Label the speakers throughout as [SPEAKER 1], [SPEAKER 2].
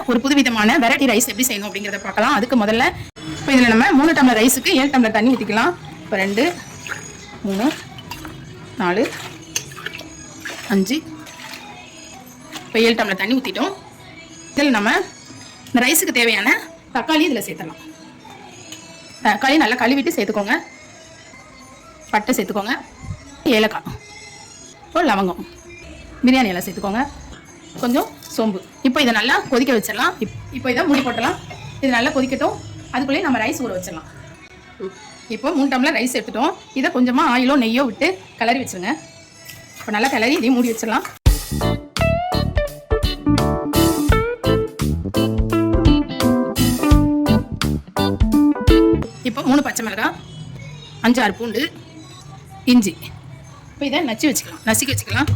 [SPEAKER 1] ஒரு புதுவிதமான variety rice எப்படி செய்யணும் அப்படிங்கிறத பார்க்கலாம். அதுக்கு முதல்ல இப்போ இதில் நம்ம 3 டம்ளர் ரைஸுக்கு 7 டம்ளர் தண்ணி ஊற்றிக்கலாம். இப்போ 2 3 4 5 இப்போ 7 டம்ளர் தண்ணி ஊற்றிட்டோம். இதில் நம்ம இந்த ரைஸுக்கு தேவையான தக்காளி இதில் சேர்த்துடலாம். தக்காளி நல்லா கழுவிட்டு சேர்த்துக்கோங்க. பட்டை சேர்த்துக்கோங்க, ஏலக்காய், இப்போ லவங்கம், பிரியாணி எல்லாம் சேர்த்துக்கோங்க, கொஞ்சம் சோம்பு. இப்போ இதை நல்லா கொதிக்க வச்சிடலாம். இப்போ இதை மூடி போட்டலாம். இது நல்லா கொதிக்கட்டும். அதுக்குள்ளேயே நம்ம ரைஸ் ஊற வச்சிடலாம். இப்போ 3 டம்ளர் ரைஸ் எடுத்துட்டோம். இதை கொஞ்சமாக ஆயிலோ நெய்யோ விட்டு கிளறி வச்சுருங்க. இப்போ நல்லா கிளறி இதையும் மூடி வச்சிடலாம். இப்போ 3 பச்சை மிளகாய், 5-6 பூண்டு, இஞ்சி. இப்போ இதை நசுக்கி வச்சுக்கலாம்.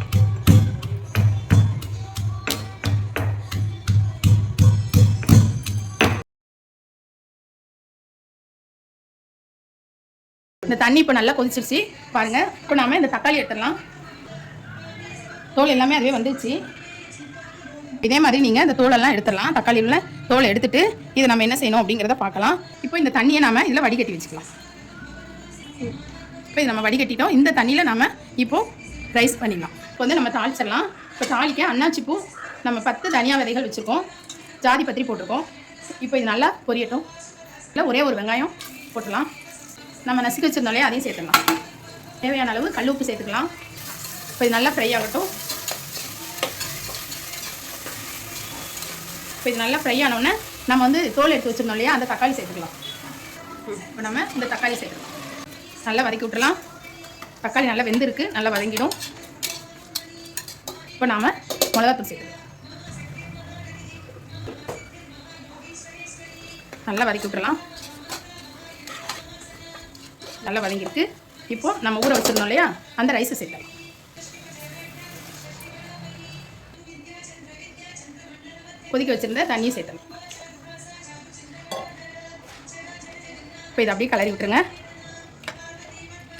[SPEAKER 1] இந்த தண்ணி இப்போ நல்லா கொதிச்சிருச்சு பாருங்க. இப்போ நாம இந்த தக்காளி எடுத்துடலாம். தோல் எல்லாமே அதுவே வந்துருச்சு. இதே மாதிரி நீங்கள் இந்த தோலெல்லாம் எடுத்துடலாம். தக்காளியில் தோலை எடுத்துட்டு இதை நம்ம என்ன செய்யணும் அப்படிங்கிறத பார்க்கலாம். இப்போ இந்த தண்ணியை நாம இதில் வடிகட்டி வச்சுக்கலாம். இப்போ இதை நம்ம வடிகட்டிட்டோம். இந்த தண்ணியில் நம்ம இப்போ ரைஸ் பண்ணிடலாம். இப்போ வந்து நம்ம தாளிச்சிடலாம். இப்போ தாளிக்க அன்னாச்சி பூ நம்ம 10 தனியா விதைகள் வச்சுருக்கோம், ஜாதி பத்திரி போட்டிருக்கோம். இப்போ இது நல்லா பொரியட்டும். இல்லை ஒரே ஒரு வெங்காயம் போட்டுடலாம். நம்ம நசுக்கி வச்சுருந்தோம் இல்லையா, அதையும் சேர்த்துடலாம். தேவையான அளவு கல் உப்பு சேர்த்துக்கலாம். இப்போ இது நல்லா ஃப்ரை ஆகட்டும். இப்போ இது நல்லா ஃப்ரை ஆனோடனே நம்ம வந்து தோல் எடுத்து வச்சுருந்தோம் இல்லையா, அந்த தக்காளி சேர்த்துக்கலாம். இப்போ நம்ம இந்த தக்காளி சேர்த்துக்கலாம். நல்லா வதக்கி விட்டுலாம். தக்காளி நல்லா வெந்திருக்கு, நல்லா வதங்கிடும். இப்போ நாம் மிளகாத்தூள் சேர்த்துக்கலாம். நல்லா வதக்கி விட்டுலாம். நல்லா வதங்கிருக்கு. இப்போ நம்ம ஊற வச்சிருந்தோம் இல்லையா, அந்த ரைஸை சேர்த்தலாம். கொதிக்க வச்சிருந்த தண்ணியை சேர்த்தலாம். இப்போ இதை அப்படியே கிளறி விட்டுருங்க.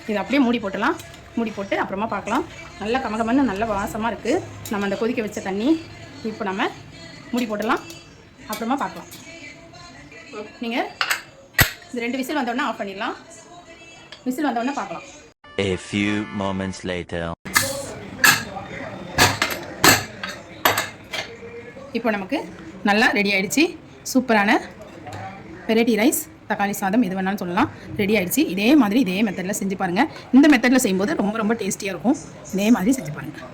[SPEAKER 1] இதை அப்படியே மூடி போட்டலாம். மூடி போட்டு அப்புறமா பார்க்கலாம். நல்லா கமகமன்னு நல்ல வாசமாக இருக்குது நம்ம அந்த கொதிக்க வச்ச தண்ணி. இப்போ நம்ம மூடி போட்டலாம், அப்புறமா பார்க்கலாம். நீங்கள் இந்த 2 விசில் வந்தோடனே ஆஃப் பண்ணிடலாம். விசில் வந்தோடனே பார்க்கலாம்.
[SPEAKER 2] A few moments later.
[SPEAKER 1] இப்போ நமக்கு நல்லா ரெடி ஆயிடுச்சு. சூப்பரான வெரைட்டி ரைஸ், தக்காளி சாதம் எது வேணாலும் சொல்லலாம், ரெடி ஆயிடுச்சு. இதே மாதிரி இதே மெத்தடில் செஞ்சு பாருங்கள். இந்த மெத்தடில் செய்யும்போது ரொம்ப ரொம்ப டேஸ்டியாக இருக்கும். இதே மாதிரி செஞ்சு பாருங்கள்.